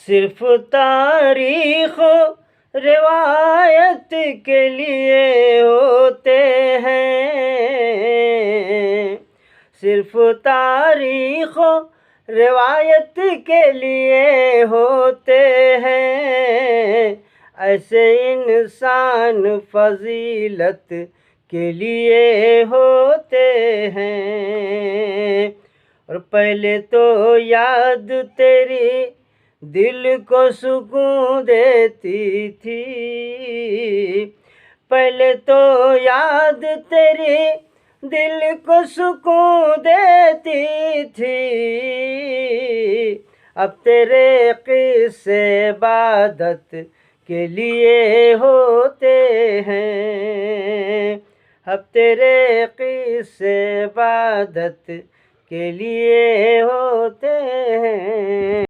सिर्फ तारीख रिवायत के लिए होते हैं, सिर्फ तारीख रिवायत के लिए होते हैं। ऐसे इंसान फजीलत के लिए होते हैं। और पहले तो याद तेरी दिल को सुकून देती थी, पहले तो याद तेरी दिल को सुकून देती थी। अब तेरे किस्से इबादत के लिए होते हैं, अब तेरे किस्से इबादत के लिए होते हैं।